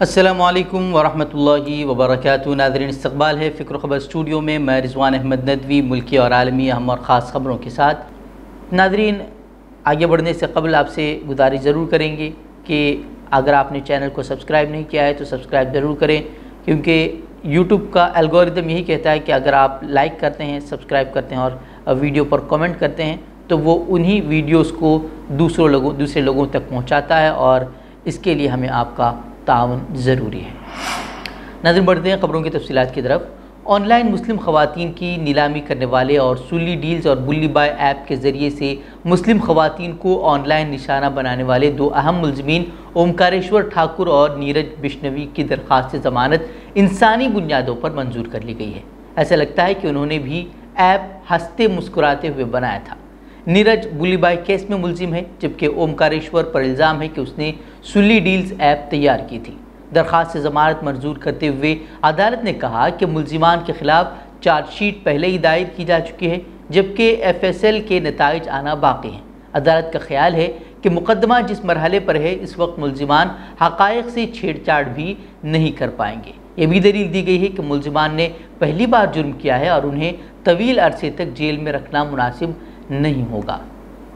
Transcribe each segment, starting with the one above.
السلام علیکم ورحمۃ اللہ وبرکاتہ۔ ناظرین، استقبال ہے فکر و خبر اسٹوڈیو میں، میں رضوان احمد ندوی ملکی اور عالمی اہم اور خاص خبروں کے ساتھ۔ ناظرین، آگے بڑھنے سے قبل آپ سے گزارش ضرور کریں گے کہ اگر آپ نے چینل کو سبسکرائب نہیں کیا ہے تو سبسکرائب ضرور کریں، کیونکہ یوٹیوب کا الگورتھم یہی کہتا ہے کہ اگر آپ لائک کرتے ہیں، سبسکرائب کرتے ہیں اور ویڈیو پر کمنٹ کرتے ہیں تو وہ انہی ویڈیوز کو دوسرے لوگوں تک پہنچاتا ہے، اور اس کے لیے ہمیں آپ کا تعاون ضروری ہے۔ ناظرین، بڑھتے ہیں خبروں کی تفصیلات کی طرف۔ آن لائن مسلم خواتین کی نیلامی کرنے والے اور سلی ڈیلز اور بلی بائی ایپ کے ذریعے سے مسلم خواتین کو آن لائن نشانہ بنانے والے دو اہم ملزمین اومکاریشور ٹھاکر اور نیرج بشنوی کی درخواست ضمانت انسانی بنیادوں پر منظور کر لی گئی ہے۔ ایسا لگتا ہے کہ انہوں نے بھی ایپ ہنستے مسکراتے ہوئے بنایا تھا۔ نیرج بلی بائی کیس میں ملزم ہے، جبکہ اومکاریشور پر الزام ہے کہ اس نے سلی ڈیلز ایپ تیار کی تھی۔ درخواست ضمانت منظور کرتے ہوئے عدالت نے کہا کہ ملزمان کے خلاف چارج شیٹ پہلے ہی دائر کی جا چکی ہے، جبکہ ایف ایس ایل کے نتائج آنا باقی ہیں۔ عدالت کا خیال ہے کہ مقدمہ جس مرحلے پر ہے اس وقت ملزمان حقائق سے چھیڑ چھاڑ بھی نہیں کر پائیں گے۔ یہ بھی دلیل دی گئی ہے کہ ملزمان نے پہلی بار جرم کیا ہے اور انہیں طویل عرصے تک جیل میں رکھنا مناسب نہیں ہوگا۔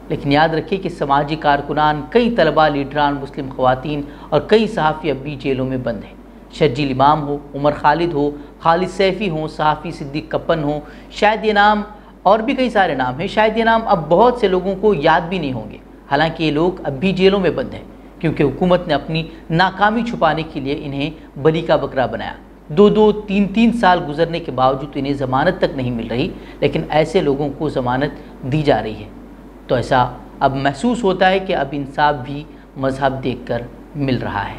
لیکن یاد رکھیں کہ سماجی کارکنان، کئی طلباء، لیڈران، مسلم خواتین اور کئی صحافی اب بھی جیلوں میں بند ہیں۔ شرجیل امام ہو، عمر خالد ہو، خالد سیفی ہوں، صحافی صدیق کپن ہوں، شاید یہ نام اور بھی کئی سارے نام ہیں، شاید یہ نام اب بہت سے لوگوں کو یاد بھی نہیں ہوں گے۔ حالانکہ یہ لوگ اب بھی جیلوں میں بند ہیں، کیونکہ حکومت نے اپنی ناکامی چھپانے کے لیے انہیں بلی کا بکرا بنایا۔ 2-3 سال گزرنے کے باوجود انہیں ضمانت تک نہیں مل رہی، لیکن ایسے لوگوں کو ضمانت دی جا رہی ہے، تو ایسا اب محسوس ہوتا ہے کہ اب انصاف بھی مذہب دیکھ کر مل رہا ہے۔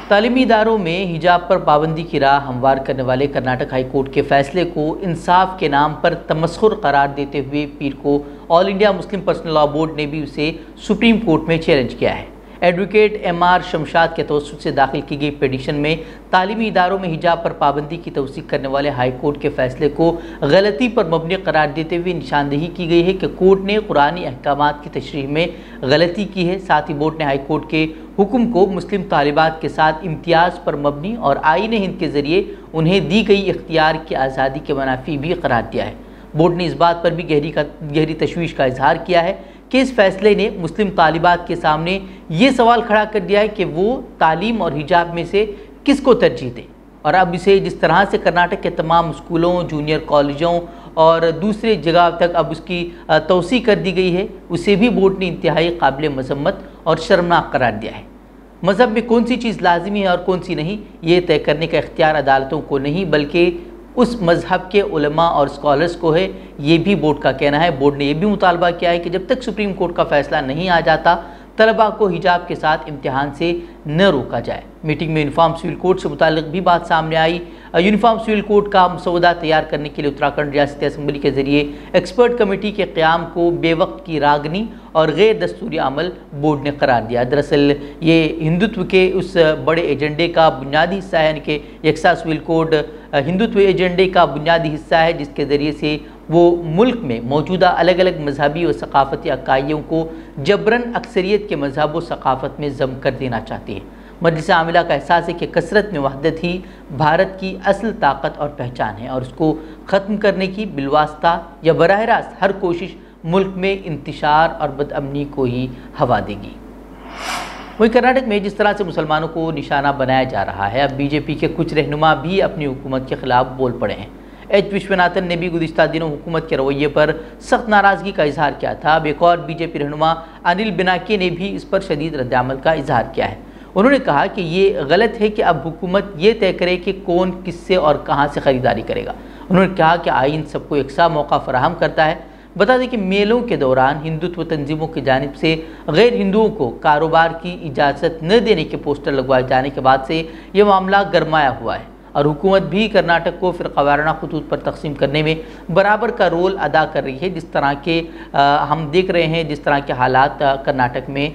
تعلیمی اداروں میں حجاب پر پابندی کی راہ ہموار کرنے والے کرناٹک ہائی کورٹ کے فیصلے کو انصاف کے نام پر تمسخر قرار دیتے ہوئے پیر کو all India Muslim personal law board نے بھی اسے سپریم کورٹ میں چیلنج کیا ہے۔ ایڈوکیٹ ایم آر شمشاد کے توسط سے داخل کی گئی پیٹیشن میں تعلیمی اداروں میں حجاب پر پابندی کی توثیق کرنے والے ہائی کورٹ کے فیصلے کو غلطی پر مبنی قرار دیتے ہوئے نشاندہی کی گئی ہے کہ کورٹ نے قرآنی احکامات کی تشریح میں غلطی کی ہے۔ ساتھ ہی بورڈ نے ہائی کورٹ کے حکم کو مسلم طالبات کے ساتھ امتیاز پر مبنی اور آئین ہند کے ذریعے انہیں دی گئی اختیار کی آزادی کے منافی بھی قرار دیا ہے۔ بورڈ نے اس بات پر بھی گہری تشویش کا اظہار کیا ہے کہ اس فیصلے نے مسلم طالبات کے سامنے یہ سوال کھڑا کر دیا ہے کہ وہ تعلیم اور حجاب میں سے کس کو ترجیح دیں، اور اب اسے جس طرح سے کرناٹک کے تمام اسکولوں، جونیئر کالجوں اور دوسرے جگہ تک اب اس کی توسیع کر دی گئی ہے، اسے بھی بورڈ نے انتہائی قابل مذمت اور شرمناک قرار دیا ہے۔ مذہب میں کون سی چیز لازمی ہے اور کون سی نہیں، یہ طے کرنے کا اختیار عدالتوں کو نہیں بلکہ اس مذہب کے علماء اور اسکالرز کو ہے، یہ بھی بورڈ کا کہنا ہے۔ بورڈ نے یہ بھی مطالبہ کیا ہے کہ جب تک سپریم کورٹ کا فیصلہ نہیں آ جاتا، طلباء کو حجاب کے ساتھ امتحان سے نہ روکا جائے۔ میٹنگ میں یونیفارم سول کوڈ سے متعلق بھی بات سامنے آئی۔ یونیفارم سول کوڈ کا مسودہ تیار کرنے کے لیے اتراکھنڈ ریاستی اسمبلی کے ذریعے ایکسپرٹ کمیٹی کے قیام کو بے وقت کی راگنی اور غیر دستوری عمل بورڈ نے قرار دیا۔ دراصل یہ ہندوتو کے اس بڑے ایجنڈے کا بنیادی حصہ ہے، یعنی کہ یکساں سول کوڈ ہندوتو ایجنڈے کا بنیادی حصہ ہے، جس کے ذریعے سے وہ ملک میں موجودہ الگ الگ مذہبی اور ثقافتی اکائیوں کو جبراً اکثریت کے مذہب و ثقافت میں ضم کر دینا چاہتی ہے۔ مجلس عاملہ کا احساس ہے کہ کثرت میں وحدت ہی بھارت کی اصل طاقت اور پہچان ہے، اور اس کو ختم کرنے کی بالواسطہ یا براہ راست ہر کوشش ملک میں انتشار اور بدامنی کو ہی ہوا دے گی۔ وہیں کرناٹک میں جس طرح سے مسلمانوں کو نشانہ بنایا جا رہا ہے، اب بی جے پی کے کچھ رہنما بھی اپنی حکومت کے خلاف بول پڑے ہیں۔ ایچ وشوناتھن نے بھی گزشتہ دنوں حکومت کے رویے پر سخت ناراضگی کا اظہار کیا تھا۔ اب ایک اور بی جے پی رہنما انل بیناکے نے بھی اس پر شدید ردعمل کا اظہار کیا ہے۔ انہوں نے کہا کہ یہ غلط ہے کہ اب حکومت یہ طے کرے کہ کون کس سے اور کہاں سے خریداری کرے گا۔ انہوں نے کہا کہ آئین سب کو یکساں موقع فراہم کرتا ہے۔ بتا دیں کہ میلوں کے دوران ہندوتو تنظیموں کی جانب سے غیر ہندوؤں کو کاروبار کی اجازت نہ دینے کے پوسٹر لگوائے جانے کے بعد سے یہ معاملہ گرمایا ہوا ہے، اور حکومت بھی کرناٹک کو فرقہ وارانہ خطوط پر تقسیم کرنے میں برابر کا رول ادا کر رہی ہے، جس طرح کے ہم دیکھ رہے ہیں، جس طرح کے حالات کرناٹک میں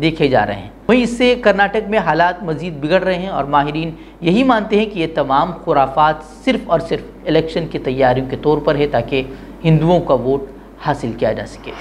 دیکھے جا رہے ہیں۔ وہیں اس سے کرناٹک میں حالات مزید بگڑ رہے ہیں، اور ماہرین یہی مانتے ہیں کہ یہ تمام خرافات صرف اور صرف الیکشن کی تیاریوں کے طور پر ہے، تاکہ ہندوؤں کا ووٹ حاصل کیا جا سکے۔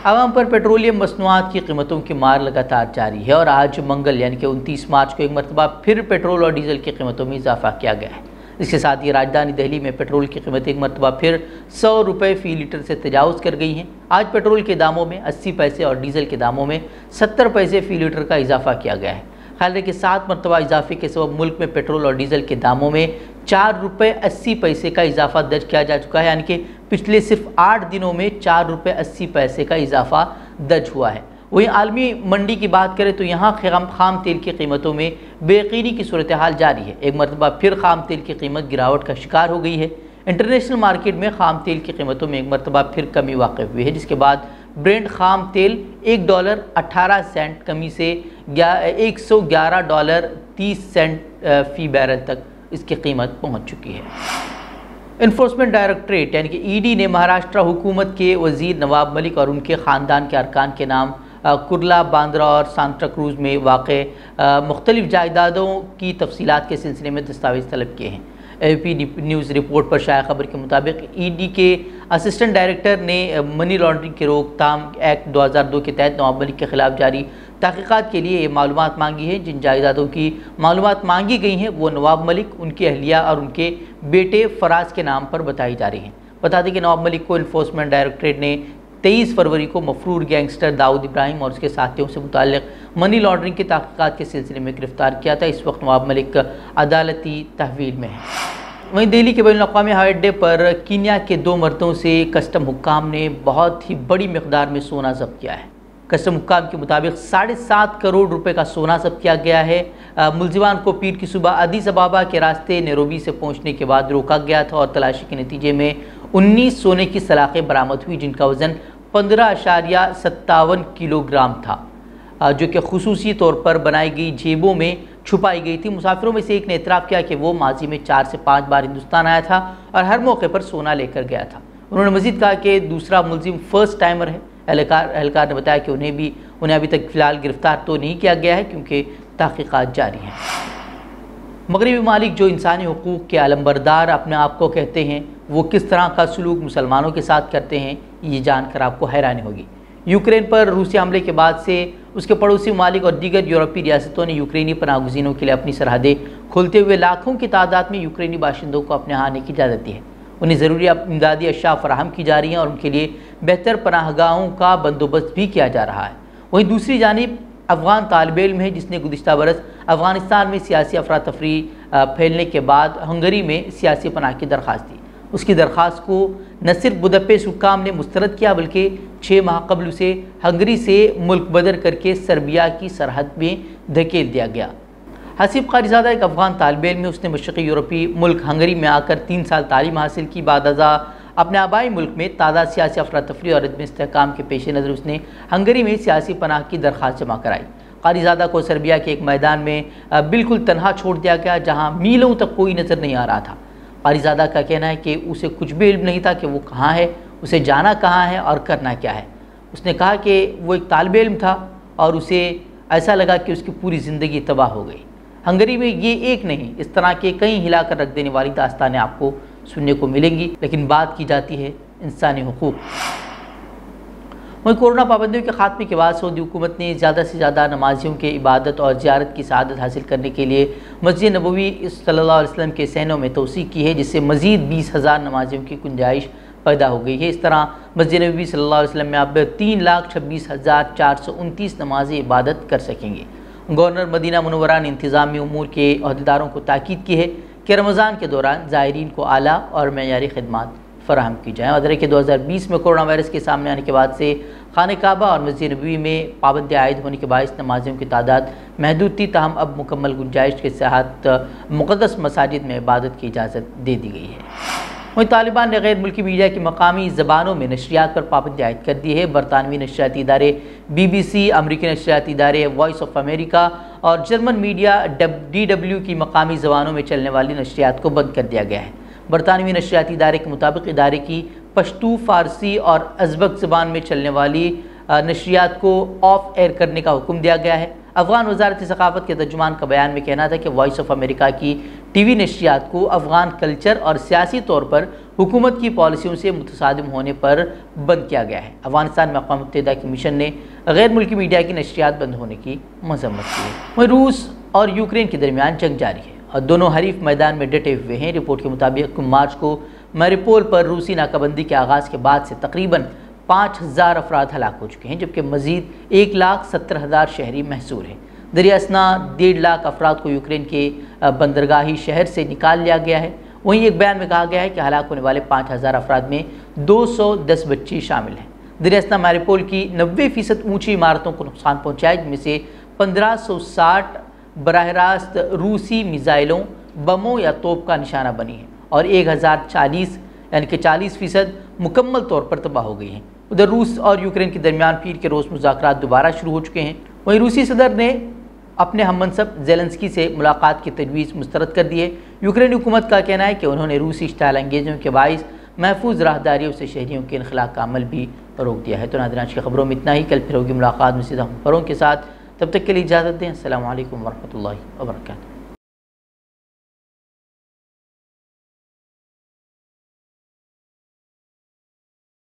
عوام پر پیٹرولیم مصنوعات کی قیمتوں کی مار لگاتار جاری ہے اور آج منگل یعنی کہ 29 مارچ کو ایک مرتبہ پھر پیٹرول اور ڈیزل کی قیمتوں میں اضافہ کیا گیا ہے۔ اس کے ساتھ ہی راجدھانی دہلی میں پیٹرول کی قیمتیں ایک مرتبہ پھر 100 روپے فی لیٹر سے تجاوز کر گئی ہیں۔ آج پیٹرول کے داموں میں 80 پیسے اور ڈیزل کے داموں میں 70 پیسے فی لیٹر کا اضافہ کیا گیا ہے۔ خیال ہے کہ 7 مرتبہ اضافے کے سبب ملک میں پیٹرول اور ڈیزل کے داموں میں 4 روپے 80 پیسے کا اضافہ درج کیا جا چکا ہے، یعنی کہ پچھلے صرف 8 دنوں میں 4 روپے 80 پیسے کا اضافہ درج ہوا ہے۔ وہیں عالمی منڈی کی بات کریں تو یہاں خام تیل کی قیمتوں میں بے یقینی کی صورتحال جاری ہے۔ ایک مرتبہ پھر خام تیل کی قیمت گراوٹ کا شکار ہو گئی ہے۔ انٹرنیشنل مارکیٹ میں خام تیل کی قیمتوں میں ایک مرتبہ پھر کمی واقع ہوئی ہے، جس کے بعد برینٹ خام تیل $1.18 کمی سے $111.30 فی بیرل تک اس کی قیمت پہنچ چکی ہے۔ انفورسمنٹ ڈائریکٹریٹ یعنی کہ ای ڈی نے مہاراشٹر حکومت کے وزیر نواب ملک اور ان کے خاندان کے ارکان کے نام کرلا، باندرا اور سانتا کروز میں واقع مختلف جائیدادوں کی تفصیلات کے سلسلے میں دستاویز طلب کیے ہیں۔ اے پی نیوز رپورٹ پر شائع خبر کے مطابق ای ڈی کے اسسٹنٹ ڈائریکٹر نے منی لانڈرنگ کی روک تھام ایکٹ 2002 کے تحت نواب ملک کے خلاف جاری تحقیقات کے لیے یہ معلومات مانگی ہے۔ جن جائیدادوں کی معلومات مانگی گئی ہیں وہ نواب ملک، ان کی اہلیہ اور ان کے بیٹے فراز کے نام پر بتائی جا رہی ہیں۔ بتا دیں کہ نواب ملک کو انفورسمنٹ ڈائریکٹریٹ نے 23 فروری کو مفرور گینگسٹر داؤد ابراہیم اور اس کے ساتھیوں سے متعلق منی لانڈرنگ کی تحقیقات کے سلسلے میں گرفتار کیا تھا۔ اس وقت نواب ملک عدالتی تحویل میں ہے۔ وہیں دہلی کے بین الاقوامی ہوائی اڈے پر کینیا کے 2 مردوں سے کسٹم حکام نے بہت ہی بڑی مقدار میں سونا ضبط کیا ہے۔ کسٹم حکام کے مطابق 7.5 کروڑ روپے کا سونا ضبط کیا گیا ہے۔ ملزمان کو پیر کی صبح ادیس ابابا کے راستے نیروبی سے پہنچنے کے بعد روکا گیا تھا اور تلاشی کے نتیجے میں 19 سونے کی سلاخیں برآمد ہوئی، جن کا وزن 15.57 کلو گرام تھا، جو کہ خصوصی طور پر بنائی گئی جیبوں میں چھپائی گئی تھی۔ مسافروں میں سے ایک نے اعتراف کیا کہ وہ ماضی میں 4 سے 5 بار ہندوستان آیا تھا اور ہر موقع پر سونا لے کر گیا تھا۔ انہوں نے مزید کہا کہ دوسرا ملزم فرسٹ ٹائمر ہے۔ اہلکار نے بتایا کہ انہیں ابھی تک فی الحال گرفتار تو نہیں کیا گیا ہے کیونکہ تحقیقات جاری ہیں۔ مغربی ممالک جو انسانی حقوق کے علمبردار اپنے آپ کو کہتے ہیں، وہ کس طرح کا سلوک مسلمانوں کے ساتھ کرتے ہیں، یہ جان کر آپ کو حیرانی ہوگی۔ یوکرین پر روسی حملے کے بعد سے اس کے پڑوسی ممالک اور دیگر یورپی ریاستوں نے یوکرینی پناہ گزینوں کے لیے اپنی سرحدیں کھولتے ہوئے لاکھوں کی تعداد میں یوکرینی باشندوں کو اپنے یہاں آنے کی اجازت دی ہے۔ انہیں ضروری امدادی اشیاء فراہم کی جا رہی ہیں اور ان کے لیے بہتر پناہ گاہوں کا بندوبست بھی کیا جا رہا ہے۔ وہیں دوسری جانب افغان طالب علم ہے جس نے گزشتہ برس افغانستان میں سیاسی افراتفری پھیلنے کے بعد ہنگری میں سیاسی پناہ کی درخواست دی۔ اس کی درخواست کو نہ صرف بدپیسٹ حکام نے مسترد کیا بلکہ 6 ماہ قبل اسے ہنگری سے ملک بدر کر کے سربیا کی سرحد میں دھکیل دیا گیا۔ حسیب قاریزادہ ایک افغان طالب علم ہے۔ اس نے مشرقی یورپی ملک ہنگری میں آ کر 3 سال تعلیم حاصل کی۔ بعد ازاں اپنے آبائی ملک میں تعداد سیاسی افراتفری اور عدم استحکام کے پیش نظر اس نے ہنگری میں سیاسی پناہ کی درخواست جمع کرائی۔ قاریزادہ کو سربیا کے ایک میدان میں بالکل تنہا چھوڑ دیا گیا جہاں میلوں تک کوئی نظر نہیں آ رہا تھا۔ قاریزادہ کا کہنا ہے کہ اسے کچھ بھی علم نہیں تھا کہ وہ کہاں ہے، اسے جانا کہاں ہے اور کرنا کیا ہے۔ اس نے کہا کہ وہ ایک طالب علم تھا اور اسے ایسا لگا کہ اس کی پوری زندگی تباہ ہو گئی۔ ہنگری میں یہ ایک نہیں، اس طرح کے کئی ہلا کر رکھ دینے والی داستانیں آپ کو سننے کو ملیں گی، لیکن بات کی جاتی ہے انسانی حقوق۔ وہیں کورونا پابندیوں کے خاتمے کے بعد سعودی حکومت نے زیادہ سے زیادہ نمازیوں کے عبادت اور زیارت کی سعادت حاصل کرنے کے لیے مسجد نبوی صلی اللہ علیہ وسلم کے صحنوں میں توسیع کی ہے، جس سے مزید 20,000 نمازیوں کی گنجائش پیدا ہو گئی ہے۔ اس طرح مسجد نبوی صلی اللہ علیہ وسلم میں اب 3,26,429 نمازی عبادت کر سکیں گے۔ گورنر مدینہ منورہ نے انتظامی امور کے عہدیداروں کو تاکید کی ہے کہ رمضان کے دوران زائرین کو اعلیٰ اور معیاری خدمات فراہم کی جائیں۔ اور کہ 2020 میں کورونا وائرس کے سامنے آنے کے بعد سے خانہ کعبہ اور مسجد نبوی میں پابندی عائد ہونے کے باعث نمازیوں کی تعداد محدود تھی، تاہم اب مکمل گنجائش کے ساتھ مقدس مساجد میں عبادت کی اجازت دے دی گئی ہے۔ وہیں طالبان نے غیر ملکی میڈیا کی مقامی زبانوں میں نشریات پر پابندی عائد کر دی ہے۔ برطانوی نشریاتی ادارے BBC، امریکی نشریاتی ادارے وائس آف امریکہ اور جرمن میڈیا DW کی مقامی زبانوں میں چلنے والی نشریات کو بند کر دیا گیا ہے۔ برطانوی نشریاتی ادارے کے مطابق ادارے کی پشتو، فارسی اور ازبک زبان میں چلنے والی نشریات کو آف ایئر کرنے کا حکم دیا گیا ہے۔ افغان وزارت ثقافت کے ترجمان کا بیان میں کہنا تھا کہ وائس آف امریکہ کی ٹی وی نشریات کو افغان کلچر اور سیاسی طور پر حکومت کی پالیسیوں سے متصادم ہونے پر بند کیا گیا ہے۔ افغانستان میں اقوام متحدہ کی مشن نے غیر ملکی میڈیا کی نشریات بند ہونے کی مذمت کی ہے۔ وہیں روس اور یوکرین کے درمیان جنگ جاری ہے اور دونوں حریف میدان میں ڈٹے ہوئے ہیں۔ رپورٹ کے مطابق مارچ کو میریپول پر روسی ناکہ بندی کے آغاز کے بعد سے تقریباً 5000 افراد ہلاک ہو چکے ہیں، جبکہ مزید 1,70,000 شہری محصور ہیں۔ دریا اسنا 1.5 لاکھ افراد کو یوکرین کے بندرگاہی شہر سے نکال لیا گیا ہے۔ وہیں ایک بیان میں کہا گیا ہے کہ ہلاک ہونے والے 5000 افراد میں 210 بچے شامل ہیں۔ دریا اسنا میریپول کی 90% اونچی عمارتوں کو نقصان پہنچا ہے، جن میں سے 1560 براہ راست روسی میزائلوں، بموں یا توپ کا نشانہ بنی ہیں اور 1040 یعنی کہ 40% مکمل طور پر تباہ ہو گئی ہیں۔ ادھر روس اور یوکرین کے درمیان پیر کے روز مذاکرات دوبارہ شروع ہو چکے ہیں۔ وہیں روسی صدر نے اپنے ہم منصب زیلنسکی سے ملاقات کی تجویز مسترد کر دی ہے۔ یوکرین حکومت کا کہنا ہے کہ انہوں نے روسی اشتعال انگیزیوں کے باعث محفوظ راہداریوں سے شہریوں کے انخلا کا عمل بھی روک دیا ہے۔ تو ناظرین آج کی خبروں میں اتنا ہی، کل پھر ہوگی ملاقات مزید خبروں کے ساتھ، تب تک کے لیے اجازت دیں۔ السلام علیکم ورحمۃ اللہ وبرکاتہ۔